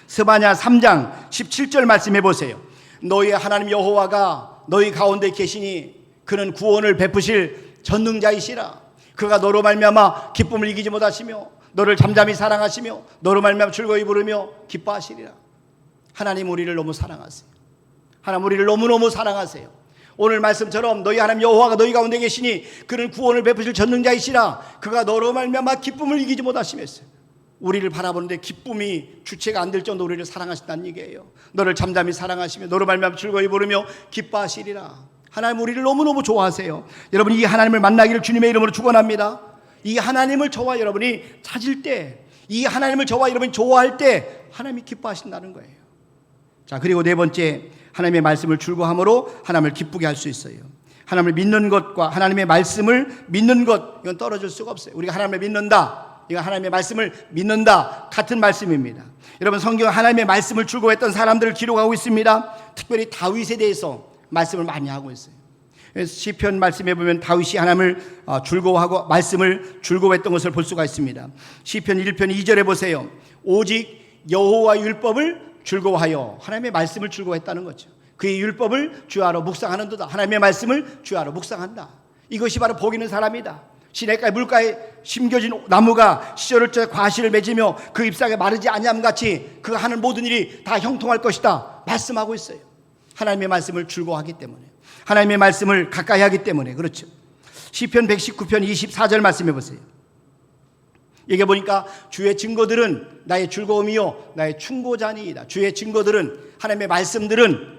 스바냐 3장 17절 말씀해 보세요. 너희 하나님 여호와가 너희 가운데 계시니 그는 구원을 베푸실 전능자이시라. 그가 너로 말미암아 기쁨을 이기지 못하시며 너를 잠잠히 사랑하시며 너로 말미암아 즐거이 부르며 기뻐하시리라. 하나님 우리를 너무 사랑하세요. 하나님 우리를 너무너무 사랑하세요. 오늘 말씀처럼 너희 하나님 여호와가 너희 가운데 계시니 그는 구원을 베푸실 전능자이시라. 그가 너로 말미암아 기쁨을 이기지 못하시면서, 우리를 바라보는데 기쁨이 주체가 안 될 정도로 우리를 사랑하신다는 얘기예요. 너를 잠잠히 사랑하시며 너로 말미암아 즐거이 부르며 기뻐하시리라. 하나님 우리를 너무너무 좋아하세요. 여러분, 이 하나님을 만나기를 주님의 이름으로 축원합니다. 이 하나님을 저와 여러분이 찾을 때, 이 하나님을 저와 여러분이 좋아할 때 하나님이 기뻐하신다는 거예요. 자, 그리고 네 번째, 하나님의 말씀을 줄거함으로 하나님을 기쁘게 할 수 있어요. 하나님을 믿는 것과 하나님의 말씀을 믿는 것, 이건 떨어질 수가 없어요. 우리가 하나님을 믿는다, 이건 하나님의 말씀을 믿는다, 같은 말씀입니다. 여러분, 성경 하나님의 말씀을 줄거했던 사람들을 기록하고 있습니다. 특별히 다윗에 대해서 말씀을 많이 하고 있어요. 시편 말씀에 보면 다윗이 하나님을 줄거하고 말씀을 줄거했던 것을 볼 수가 있습니다. 시편 1편 2절에 보세요. 오직 여호와의 율법을 즐거워하여, 하나님의 말씀을 즐거워했다는 거죠. 그의 율법을 주야로 묵상하는도다. 하나님의 말씀을 주야로 묵상한다. 이것이 바로 복 있는 사람이다. 시냇가에 물가에 심겨진 나무가 시절을 째 과실을 맺으며 그 잎사귀가 마르지 아니함 같이 그가 하는 모든 일이 다 형통할 것이다 말씀하고 있어요. 하나님의 말씀을 즐거워하기 때문에, 하나님의 말씀을 가까이 하기 때문에. 그렇죠. 시편 119편 24절 말씀해 보세요. 여기 보니까 주의 증거들은 나의 즐거움이요 나의 충고자니이다. 주의 증거들은, 하나님의 말씀들은,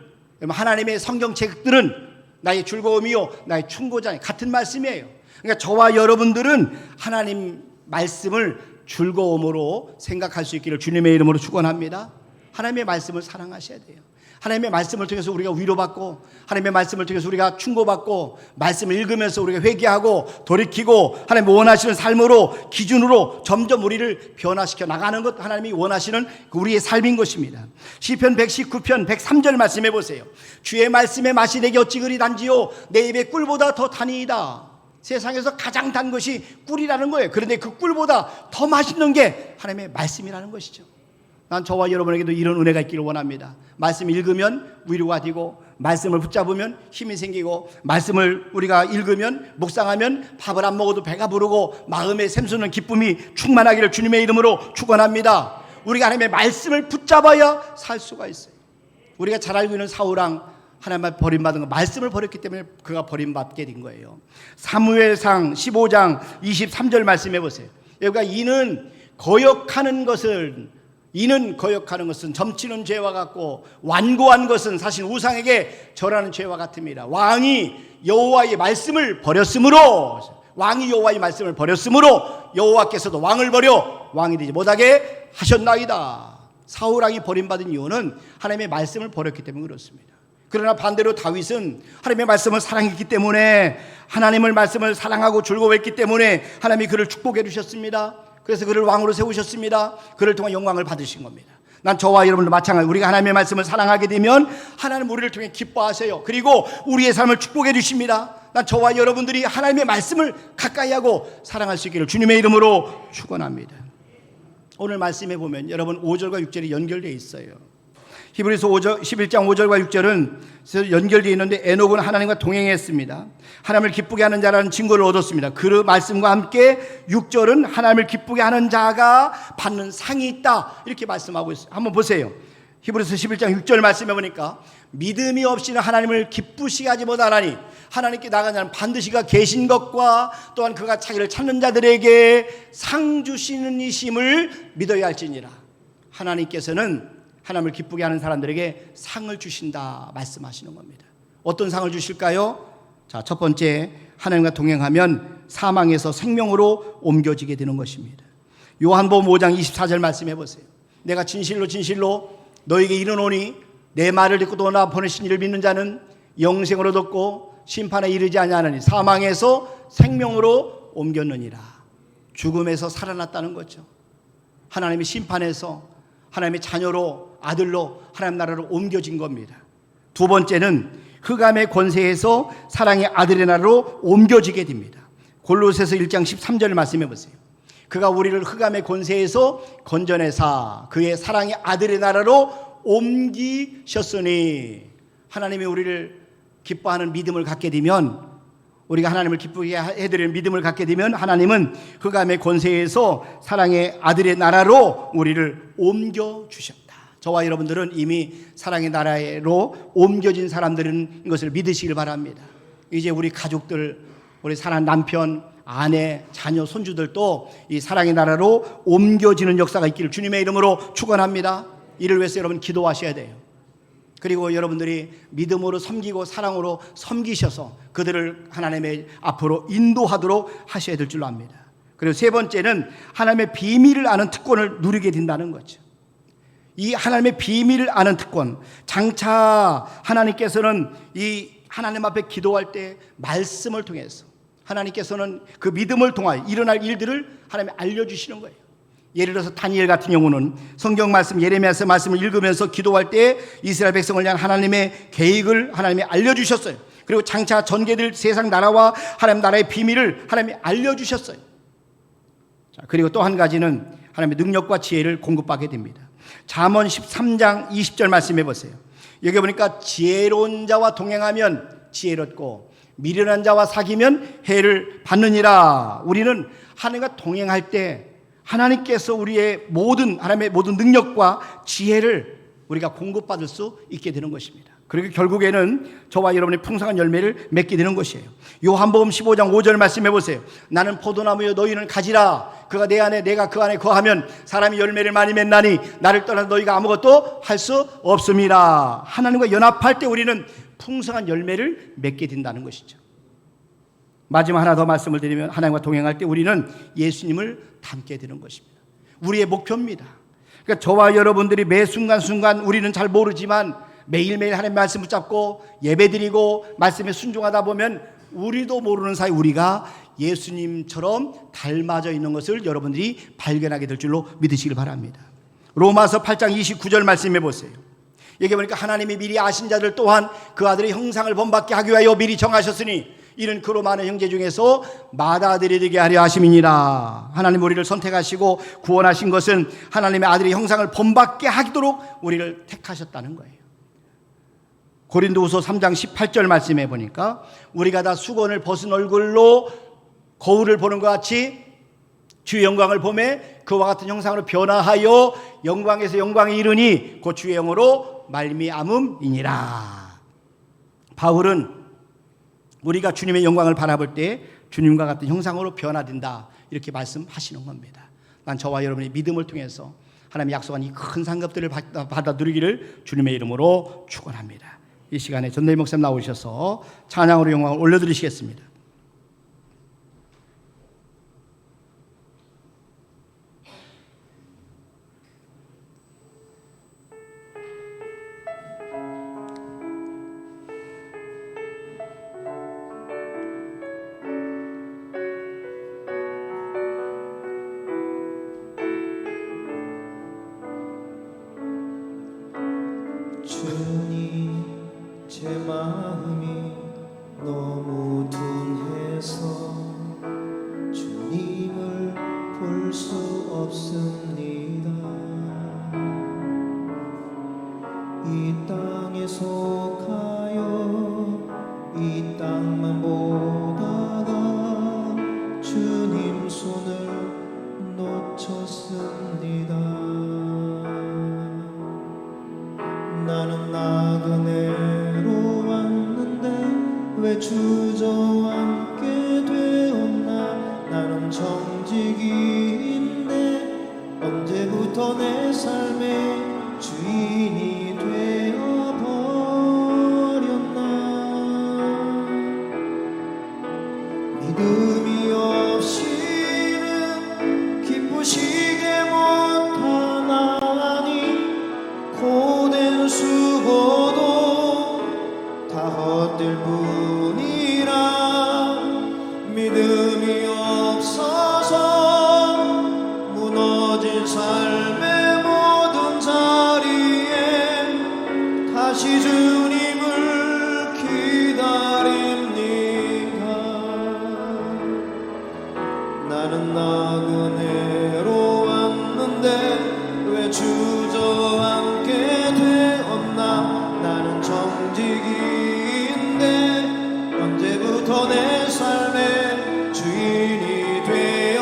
하나님의 성경책들은 나의 즐거움이요 나의 충고자니, 같은 말씀이에요. 그러니까 저와 여러분들은 하나님 말씀을 즐거움으로 생각할 수 있기를 주님의 이름으로 축원합니다. 하나님의 말씀을 사랑하셔야 돼요. 하나님의 말씀을 통해서 우리가 위로받고, 하나님의 말씀을 통해서 우리가 충고받고, 말씀을 읽으면서 우리가 회개하고 돌이키고 하나님 원하시는 삶으로, 기준으로 점점 우리를 변화시켜 나가는 것, 하나님이 원하시는 우리의 삶인 것입니다. 시편 119편 103절 말씀해 보세요. 주의 말씀의 맛이 내게 어찌 그리 단지요 내 입에 꿀보다 더 단이이다. 세상에서 가장 단 것이 꿀이라는 거예요. 그런데 그 꿀보다 더 맛있는 게 하나님의 말씀이라는 것이죠. 난 저와 여러분에게도 이런 은혜가 있기를 원합니다. 말씀 읽으면 위로가 되고, 말씀을 붙잡으면 힘이 생기고, 말씀을 우리가 읽으면, 묵상하면 밥을 안 먹어도 배가 부르고 마음에 샘솟는 기쁨이 충만하기를 주님의 이름으로 축원합니다. 우리가 하나님의 말씀을 붙잡아야 살 수가 있어요. 우리가 잘 알고 있는 사울왕, 하나님의 버림받은 거, 말씀을 버렸기 때문에 그가 버림받게 된 거예요. 사무엘상 15장 23절 말씀해 보세요. 여기가 이는 거역하는 것은 점치는 죄와 같고 완고한 것은 사실 우상에게 절하는 죄와 같습니다. 왕이 여호와의 말씀을 버렸으므로, 여호와께서도 왕을 버려 왕이 되지 못하게 하셨나이다. 사울왕이 버림받은 이유는 하나님의 말씀을 버렸기 때문에 그렇습니다. 그러나 반대로 다윗은 하나님의 말씀을 사랑했기 때문에, 하나님의 말씀을 사랑하고 즐거워했기 때문에 하나님이 그를 축복해 주셨습니다. 그래서 그를 왕으로 세우셨습니다. 그를 통한 영광을 받으신 겁니다. 난 저와 여러분도 마찬가지, 우리가 하나님의 말씀을 사랑하게 되면 하나님 우리를 통해 기뻐하세요. 그리고 우리의 삶을 축복해 주십니다. 난 저와 여러분들이 하나님의 말씀을 가까이 하고 사랑할 수 있기를 주님의 이름으로 축원합니다. 오늘 말씀에 보면 여러분 5절과 6절이 연결되어 있어요. 히브리서 11장 5절과 6절은 연결되어 있는데, 에녹은 하나님과 동행했습니다. 하나님을 기쁘게 하는 자라는 증거를 얻었습니다. 그 말씀과 함께 6절은 하나님을 기쁘게 하는 자가 받는 상이 있다, 이렇게 말씀하고 있어요. 한번 보세요. 히브리서 11장 6절 말씀해 보니까, 믿음이 없이는 하나님을 기쁘시게 하지 못하나니 하나님께 나간 자는 반드시 그가 계신 것과 또한 그가 자기를 찾는 자들에게 상 주시는 이심을 믿어야 할지니라. 하나님께서는 하나님을 기쁘게 하는 사람들에게 상을 주신다 말씀하시는 겁니다. 어떤 상을 주실까요? 자, 첫 번째, 하나님과 동행하면 사망에서 생명으로 옮겨지게 되는 것입니다. 요한복음 5장 24절 말씀해 보세요. 내가 진실로 너에게 이르노니 내 말을 듣고 또 나 보내신 이를 믿는 자는 영생을 얻었고 심판에 이르지 아니하느니 사망에서 생명으로 옮겼느니라. 죽음에서 살아났다는 거죠. 하나님의 심판에서 하나님의 자녀로, 아들로 하나님 나라로 옮겨진 겁니다. 두 번째는 흑암의 권세에서 사랑의 아들의 나라로 옮겨지게 됩니다. 골로새서 1장 13절 말씀해 보세요. 그가 우리를 흑암의 권세에서 건져내사 그의 사랑의 아들의 나라로 옮기셨으니, 하나님이 우리를 기뻐하는 믿음을 갖게 되면, 우리가 하나님을 기쁘게 해드리는 믿음을 갖게 되면 하나님은 흑암의 권세에서 사랑의 아들의 나라로 우리를 옮겨주셨다. 저와 여러분들은 이미 사랑의 나라로 옮겨진 사람들인 것을 믿으시길 바랍니다. 이제 우리 가족들, 우리 사랑하는 남편, 아내, 자녀, 손주들도 이 사랑의 나라로 옮겨지는 역사가 있기를 주님의 이름으로 축원합니다. 이를 위해서 여러분 기도하셔야 돼요. 그리고 여러분들이 믿음으로 섬기고 사랑으로 섬기셔서 그들을 하나님의 앞으로 인도하도록 하셔야 될 줄로 압니다. 그리고 세 번째는 하나님의 비밀을 아는 특권을 누리게 된다는 거죠. 이 하나님의 비밀을 아는 특권, 장차 하나님께서는 이 하나님 앞에 기도할 때 말씀을 통해서 하나님께서는 그 믿음을 통하여 일어날 일들을 하나님이 알려주시는 거예요. 예를 들어서 다니엘 같은 경우는 성경 말씀, 예레미야서 말씀을 읽으면서 기도할 때 이스라엘 백성을 향한 하나님의 계획을 하나님이 알려주셨어요. 그리고 장차 전개될 세상 나라와 하나님 나라의 비밀을 하나님이 알려주셨어요. 자, 그리고 또 한 가지는 하나님의 능력과 지혜를 공급받게 됩니다. 잠언 13장 20절 말씀해 보세요. 여기 보니까 지혜로운 자와 동행하면 지혜롭고 미련한 자와 사귀면 해를 받느니라. 우리는 하나님과 동행할 때 하나님께서 우리의 하나님의 모든 능력과 지혜를 우리가 공급받을 수 있게 되는 것입니다. 그리고 결국에는 저와 여러분의 풍성한 열매를 맺게 되는 것이에요. 요한복음 15장 5절 말씀해 보세요. 나는 포도나무여 너희는 가지라. 그가 내 안에 내가 그 안에 거하면 사람이 열매를 많이 맺나니 나를 떠나서 너희가 아무것도 할 수 없음이라. 하나님과 연합할 때 우리는 풍성한 열매를 맺게 된다는 것이죠. 마지막 하나 더 말씀을 드리면 하나님과 동행할 때 우리는 예수님을 닮게 되는 것입니다. 우리의 목표입니다. 그러니까 저와 여러분들이 매 순간순간 우리는 잘 모르지만 매일매일 하나님의 말씀 붙잡고 예배드리고 말씀에 순종하다 보면 우리도 모르는 사이 우리가 예수님처럼 닮아져 있는 것을 여러분들이 발견하게 될 줄로 믿으시길 바랍니다. 로마서 8장 29절 말씀해 보세요. 여기 보니까 하나님이 미리 아신 자들 또한 그 아들의 형상을 본받게 하기 위하여 미리 정하셨으니 이는 그로 많은 형제 중에서 맏아들이 되게 하려 하심이니라. 하나님 우리를 선택하시고 구원하신 것은 하나님의 아들의 형상을 본받게 하도록 우리를 택하셨다는 거예요. 고린도후서 3장 18절 말씀해 보니까 우리가 다 수건을 벗은 얼굴로 거울을 보는 것 같이 주의 영광을 보매 그와 같은 형상으로 변화하여 영광에서 영광에 이르니 곧 주의 영으로 말미암음이니라. 바울은 우리가 주님의 영광을 바라볼 때 주님과 같은 형상으로 변화된다 이렇게 말씀하시는 겁니다. 난 저와 여러분의 믿음을 통해서 하나님의 약속한 이 큰 상급들을 받아 누리기를 주님의 이름으로 축원합니다. 이 시간에 전대희 목사님 나오셔서 찬양으로 영광을 올려드리시겠습니다. 주님, 제 마음이 너무 둔해서 주님을 볼 수 없습니다. 이 땅에 속하여 이 땅만 보다가 주님 손을 놓쳤습니다. 나는 나그네로 왔는데 왜 주저앉게 되었나. 나는 정직인데 언제부터 내 삶의 주인이 되어버렸나. 믿음이 없이는 기쁘시게 못하나니 고된 수고도 다 헛될 뿐이라. 믿음이 없어서 무너진 삶의 모든 자리에 다시 주님을 나는 나그네로 왔는데 왜 주저앉게 되었나. 나는 정직인데 언제부터 내 삶의 주인이 되어버렸나.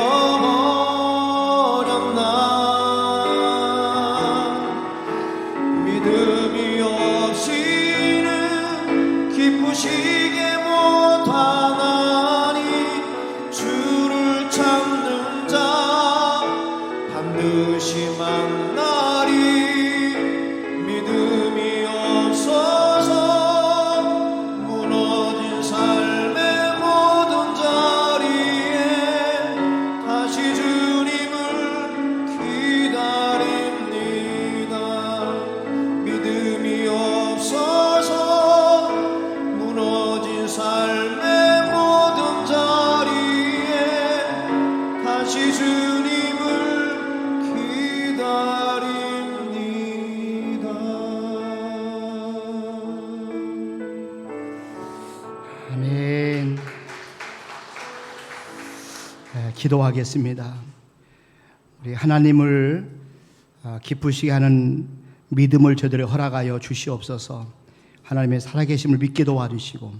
믿음이 없이는 기쁘시게 못하나니 주를 찾는 자 반드시 만나리. 믿음이 없어서 무너진 삶의 모든 자리에 다시 주님을 기다립니다. 믿음이 없어서 무너진 삶의 모든 자리에 다시 주님을 기다립니다. 아멘. 기도하겠습니다. 우리 하나님을 기쁘시게 하는 믿음을 저들에게 허락하여 주시옵소서. 하나님의 살아계심을 믿게 도와주시고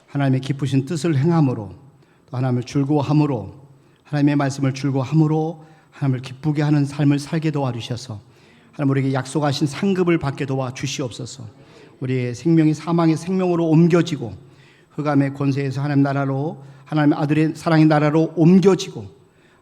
하나님의 기쁘신 뜻을 행함으로 또 하나님을 즐거워함으로 하나님의 말씀을 즐거워함으로 하나님을 기쁘게 하는 삶을 살게 도와주셔서 하나님 우리에게 약속하신 상급을 받게 도와주시옵소서. 우리의 생명이 사망의 생명으로 옮겨지고 흑암의 권세에서 하나님 나라로 하나님의 아들의 사랑의 나라로 옮겨지고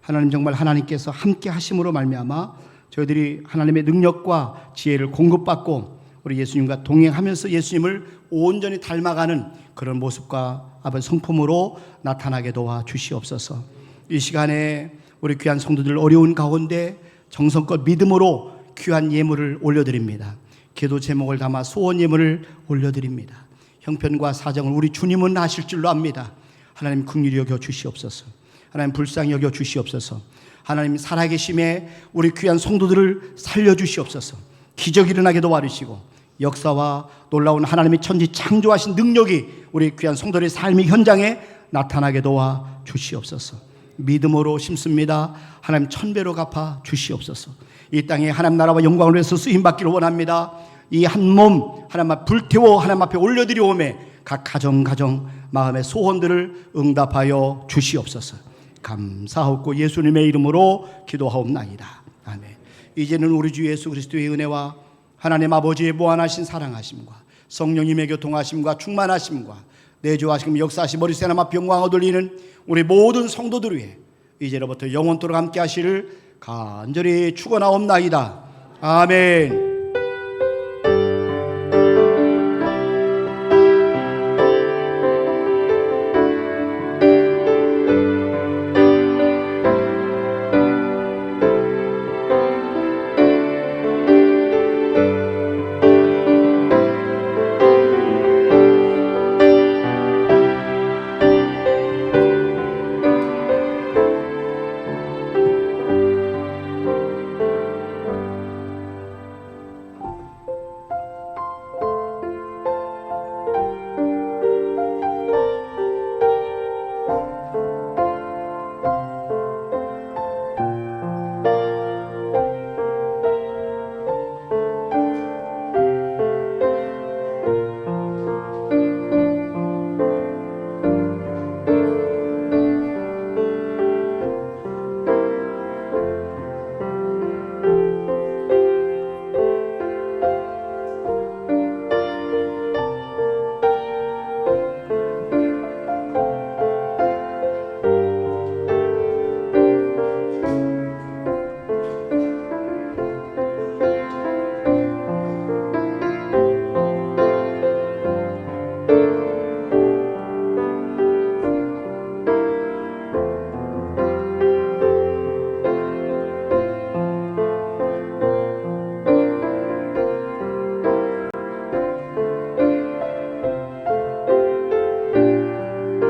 하나님 정말 하나님께서 함께 하심으로 말미암아 저희들이 하나님의 능력과 지혜를 공급받고 우리 예수님과 동행하면서 예수님을 온전히 닮아가는 그런 모습과 아버지 성품으로 나타나게 도와주시옵소서. 이 시간에 우리 귀한 성도들 어려운 가운데 정성껏 믿음으로 귀한 예물을 올려드립니다. 기도 제목을 담아 소원 예물을 올려드립니다. 형편과 사정을 우리 주님은 아실 줄로 압니다. 하나님 긍휼히 여겨 주시옵소서. 하나님 불쌍히 여겨 주시옵소서. 하나님 살아계심에 우리 귀한 성도들을 살려주시옵소서. 기적이 일어나게 도와주시고 역사와 놀라운 하나님의 천지 창조하신 능력이 우리 귀한 성도들의 삶의 현장에 나타나게 도와주시옵소서. 믿음으로 심습니다. 하나님 천배로 갚아 주시옵소서. 이 땅에 하나님 나라와 영광을 위해서 쓰임받기를 원합니다. 이 한 몸 하나님 앞에 불태워 하나님 앞에 올려드리오매 각 가정 마음의 소원들을 응답하여 주시옵소서. 감사하옵고 예수님의 이름으로 기도하옵나이다. 아멘. 이제는 우리 주 예수 그리스도의 은혜와 하나님 아버지의 무한하신 사랑하심과 성령님의 교통하심과 충만하심과 내주하심 역사하심 머리새 하나님 앞에 영광을 돌리는 우리 모든 성도들 위해 이제로부터 영원토록 함께 하시를 간절히 축원하옵나이다. 아멘.